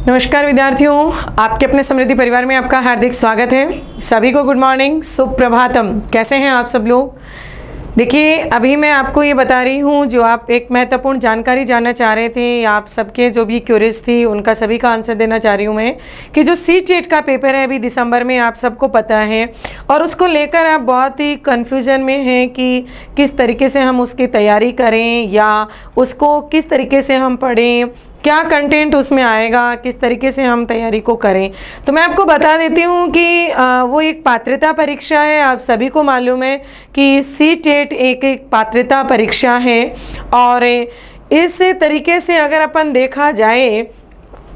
नमस्कार विद्यार्थियों, आपके अपने समृद्धि परिवार में आपका हार्दिक स्वागत है। सभी को गुड मॉर्निंग, सुप्रभातम। कैसे हैं आप सब लोग? देखिए, अभी मैं आपको ये बता रही हूँ, जो आप एक महत्वपूर्ण जानकारी जानना चाह रहे थे, आप सबके जो भी क्यूरीज थी उनका सभी का आंसर देना चाह रही हूँ मैं, कि जो CTET का पेपर है अभी दिसंबर में, आप सबको पता है, और उसको लेकर आप बहुत ही कन्फ्यूज़न में हैं कि किस तरीके से हम उसकी तैयारी करें या उसको किस तरीके से हम पढ़ें, क्या कंटेंट उसमें आएगा, किस तरीके से हम तैयारी को करें। तो मैं आपको बता देती हूँ कि वो एक पात्रता परीक्षा है। आप सभी को मालूम है कि CTET एक पात्रता परीक्षा है, और इस तरीके से अगर अपन देखा जाए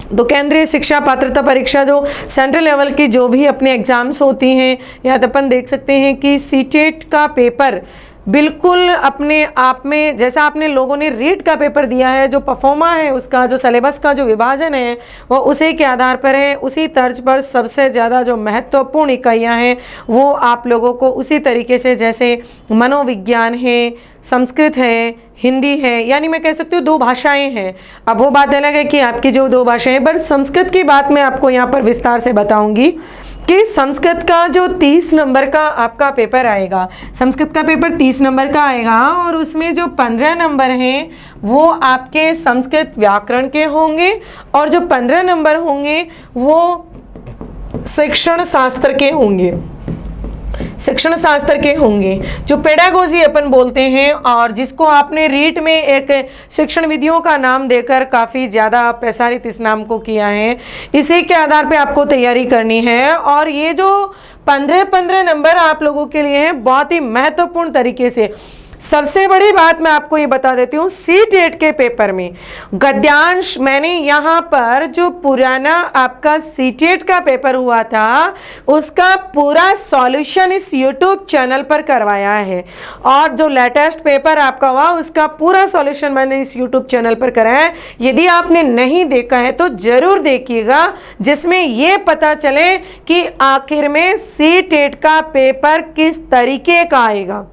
तो केंद्रीय शिक्षा पात्रता परीक्षा जो सेंट्रल लेवल की जो भी अपने एग्ज़ाम्स होती हैं, या तो अपन देख सकते हैं कि CTET का पेपर बिल्कुल अपने आप में, जैसा आपने लोगों ने रीट का पेपर दिया है, जो परफॉर्मा है उसका जो सिलेबस का जो विभाजन है वो उसी के आधार पर है, उसी तर्ज पर सबसे ज़्यादा जो महत्वपूर्ण इकाइयाँ हैं वो आप लोगों को उसी तरीके से, जैसे मनोविज्ञान है, संस्कृत है, हिंदी है, यानी मैं कह सकती हूँ 2 भाषाएं हैं। अब वो बात अलग है कि आपकी जो 2 भाषाएं, बट संस्कृत की बात मैं आपको यहाँ पर विस्तार से बताऊंगी कि संस्कृत का जो 30 नंबर का आपका पेपर आएगा, संस्कृत का पेपर 30 नंबर का आएगा, और उसमें जो 15 नंबर हैं वो आपके संस्कृत व्याकरण के होंगे, और जो 15 नंबर होंगे वो शिक्षण शास्त्र के होंगे, शिक्षण शास्त्र के होंगे, जो पेडागोजी अपन बोलते हैं, और जिसको आपने रीट में एक शिक्षण विधियों का नाम देकर काफ़ी ज़्यादा प्रसारित इस नाम को किया है। इसी के आधार पे आपको तैयारी करनी है, और ये जो 15 नंबर आप लोगों के लिए हैं, बहुत ही महत्वपूर्ण तरीके से। सबसे बड़ी बात मैं आपको ये बता देती हूँ, CTET के पेपर में गद्यांश, मैंने यहाँ पर जो पुराना आपका CTET का पेपर हुआ था उसका पूरा सॉल्यूशन इस YouTube चैनल पर करवाया है, और जो लेटेस्ट पेपर आपका हुआ उसका पूरा सॉल्यूशन मैंने इस YouTube चैनल पर कराया है। यदि आपने नहीं देखा है तो ज़रूर देखिएगा, जिसमें ये पता चले कि आखिर में CTET का पेपर किस तरीके का आएगा।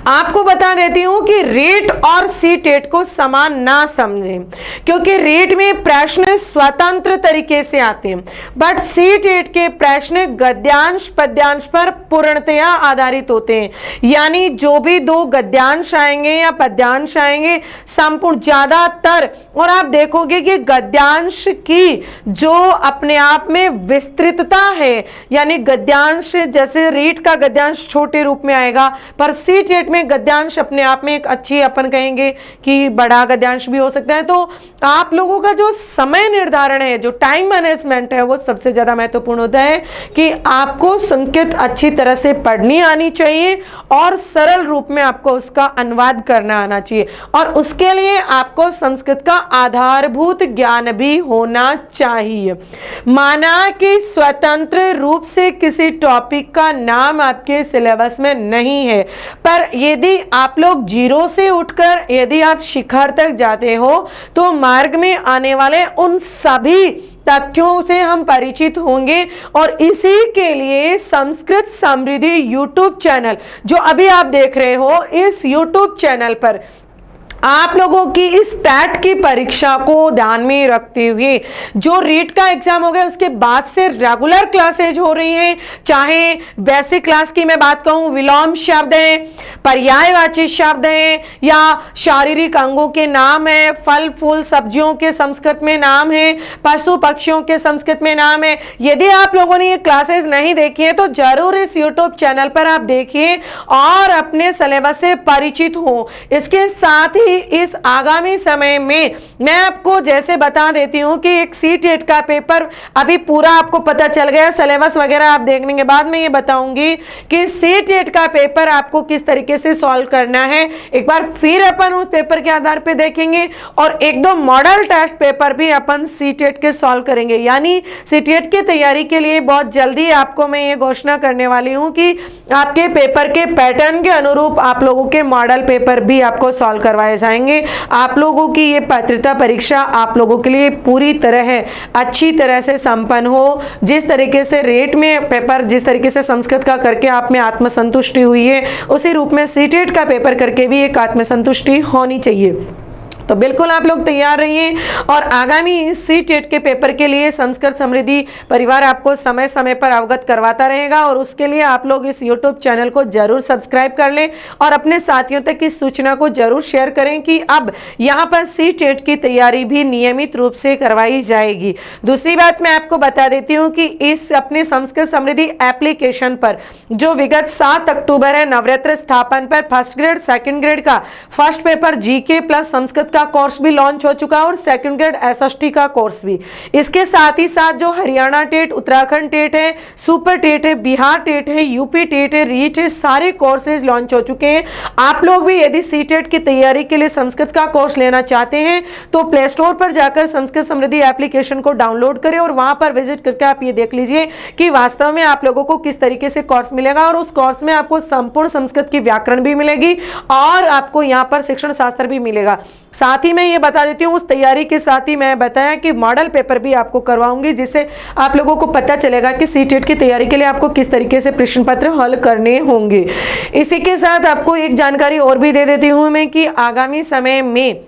आपको बता देती हूं कि रीट और CTET को समान ना समझें, क्योंकि रीट में प्रश्न स्वतंत्र तरीके से आते हैं, बट CTET के प्रश्न गद्यांश पद्यांश पर पूर्णतया आधारित होते हैं। यानी जो भी 2 गद्यांश आएंगे या पद्यांश आएंगे संपूर्ण ज्यादातर, और आप देखोगे कि गद्यांश की जो अपने आप में विस्तृतता है, यानी गद्यांश जैसे रीट का गद्यांश छोटे रूप में आएगा, पर CTET में गद्यांश अपने आप में एक अच्छी, अपन कहेंगे कि बड़ा गद्यांश भी हो सकता है। तो आप लोगों का जो समय निर्धारण है, जो टाइम मैनेजमेंट है, वो सबसे ज्यादा महत्वपूर्ण होता है कि आपको संस्कृत अच्छी तरह से पढ़नी आनी चाहिए, और सरल रूप में आपको उसका अनुवाद करना आना चाहिए, और उसके लिए आपको संस्कृत का आधारभूत ज्ञान भी होना चाहिए। माना कि स्वतंत्र रूप से किसी टॉपिक का नाम आपके सिलेबस में नहीं है, पर यदि आप लोग 0 से उठकर यदि आप शिखर तक जाते हो तो मार्ग में आने वाले उन सभी तथ्यों से हम परिचित होंगे। और इसी के लिए संस्कृत समृद्धि YouTube चैनल जो अभी आप देख रहे हो, इस YouTube चैनल पर आप लोगों की इस टैट की परीक्षा को ध्यान में रखते हुए जो रीट का एग्जाम हो गया उसके बाद से रेगुलर क्लासेज हो रही हैं। चाहे बेसिक क्लास की मैं बात कहूँ, विलोम शब्द हैं, पर्यायवाची शब्द हैं, या शारीरिक अंगों के नाम है, फल फूल सब्जियों के संस्कृत में नाम है, पशु पक्षियों के संस्कृत में नाम है। यदि आप लोगों ने ये क्लासेस नहीं देखी है तो जरूर इस यूट्यूब चैनल पर आप देखिए और अपने सिलेबस से परिचित हो। इसके साथ ही इस आगामी समय में मैं आपको जैसे बता देती हूं कि एक CTET का पेपर अभी पूरा आपको पता चल गया, सिलेबस वगैरह आप देखने के बाद मैं ये बताऊंगी कि CTET का पेपर आपको किस तरीके से सॉल्व करना है। एक बार फिर अपन उस पेपर के आधार पे देखेंगे और 1-2 मॉडल टेस्ट पेपर भी अपन CTET के सॉल्व करेंगे। यानी CTET की तैयारी के लिए बहुत जल्दी आपको मैं ये घोषणा करने वाली हूं कि आपके पेपर के पैटर्न के अनुरूप आप लोगों के मॉडल पेपर भी आपको सॉल्व करवाए जाएंगे। आप लोगों की ये पात्रता परीक्षा आप लोगों के लिए पूरी तरह अच्छी तरह से संपन्न हो। जिस तरीके से रेट में पेपर, जिस तरीके से संस्कृत का करके आप में आत्मसंतुष्टि हुई है, उसी रूप में CTET का पेपर करके भी एक आत्मसंतुष्टि होनी चाहिए। तो बिल्कुल आप लोग तैयार रहिए और आगामी सी टेट के पेपर के लिए संस्कृत समृद्धि परिवार आपको समय समय पर अवगत करवाता रहेगा और उसके लिए आप लोग इस यूट्यूब चैनल को जरूर सब्सक्राइब कर लें और अपने साथियों तक इस सूचना को जरूर शेयर करें कि अब यहाँ पर सी टेट की तैयारी भी नियमित रूप से करवाई जाएगी। दूसरी बात मैं आपको बता देती हूँ कि इस अपने संस्कृत समृद्धि एप्लीकेशन पर जो विगत 7 अक्टूबर है नवरात्र स्थापन पर फर्स्ट ग्रेड सेकंड ग्रेड का first paper GK plus Sanskrit का कोर्स भी लॉन्च हो चुका है और सेकंड ग्रेड एसएसटी का कोर्स भी। इसके साथ ही साथ जो हरियाणा टेट, उत्तराखंड टेट है, सुपर टेट है, बिहार टेट है, यूपी टेट है, रीट है, सारे कोर्सेज लॉन्च हो चुके हैं। आप लोग भी यदि सी टेट की तैयारी के लिए संस्कृत का कोर्स लेना चाहते हैं तो प्ले स्टोर पर जाकर संस्कृत समृद्धि एप्लीकेशन को डाउनलोड करें और वहां पर विजिट करके आप ये देख लीजिए कि वास्तव में आप लोगों को किस तरीके से कोर्स मिलेगा और उस कोर्स में आपको संपूर्ण संस्कृत की व्याकरण भी मिलेगी और आपको यहाँ पर शिक्षण शास्त्र भी मिलेगा। साथ ही मैं ये बता देती हूँ उस तैयारी के साथ ही मैं बताया कि मॉडल पेपर भी आपको करवाऊंगी जिससे आप लोगों को पता चलेगा कि सी टेट की तैयारी के लिए आपको किस तरीके से प्रश्न पत्र हल करने होंगे। इसी के साथ आपको एक जानकारी और भी दे देती हूँ मैं कि आगामी समय में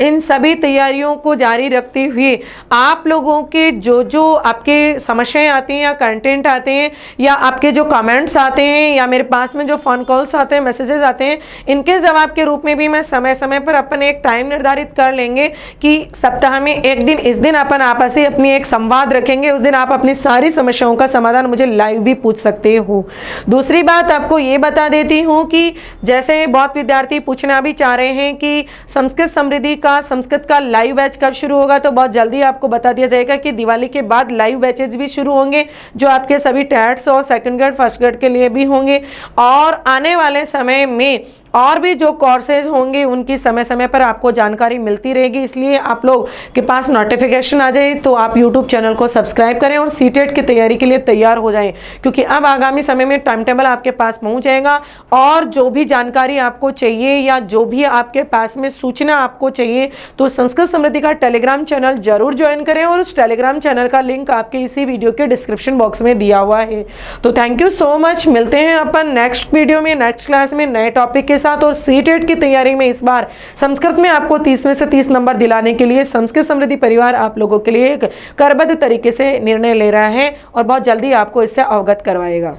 इन सभी तैयारियों को जारी रखते हुए आप लोगों के जो आपके समस्याएं आती हैं या कंटेंट आते हैं या आपके जो कमेंट्स आते हैं या मेरे पास में जो फ़ोन कॉल्स आते हैं, मैसेजेस आते हैं, इनके जवाब के रूप में भी मैं समय समय पर अपन एक टाइम निर्धारित कर लेंगे कि सप्ताह में एक दिन, इस दिन अपन आपस में अपनी एक संवाद रखेंगे, उस दिन आप अपनी सारी समस्याओं का समाधान मुझे लाइव भी पूछ सकते हो। दूसरी बात आपको ये बता देती हूँ कि जैसे बहुत विद्यार्थी पूछना भी चाह रहे हैं कि संस्कृत समृद्धि का संस्कृत का लाइव बैच कब शुरू होगा, तो बहुत जल्दी आपको बता दिया जाएगा कि दिवाली के बाद लाइव बैचेज भी शुरू होंगे जो आपके सभी टेट्स और सेकंड ग्रेड फर्स्ट ग्रेड के लिए भी होंगे और आने वाले समय में और भी जो कोर्सेज होंगे उनकी समय समय पर आपको जानकारी मिलती रहेगी। इसलिए आप लोग के पास नोटिफिकेशन आ जाए तो आप यूट्यूब चैनल को सब्सक्राइब करें और सी टेट की तैयारी के लिए तैयार हो जाएं, क्योंकि अब आगामी समय में टाइम टेबल आपके पास पहुंच जाएगा और जो भी जानकारी आपको चाहिए या जो भी आपके पास में सूचना आपको चाहिए तो संस्कृत समृद्धि का टेलीग्राम चैनल जरूर ज्वाइन करें और उस टेलीग्राम चैनल का लिंक आपके इसी वीडियो के डिस्क्रिप्शन बॉक्स में दिया हुआ है। तो थैंक यू सो मच। मिलते हैं अपन नेक्स्ट वीडियो में, नेक्स्ट क्लास में नए टॉपिक के साथ। और सी टेट की तैयारी में इस बार संस्कृत में आपको 30 में से 30 नंबर दिलाने के लिए संस्कृत समृद्धि परिवार आप लोगों के लिए एक करबद्ध तरीके से निर्णय ले रहा है और बहुत जल्दी आपको इससे अवगत करवाएगा।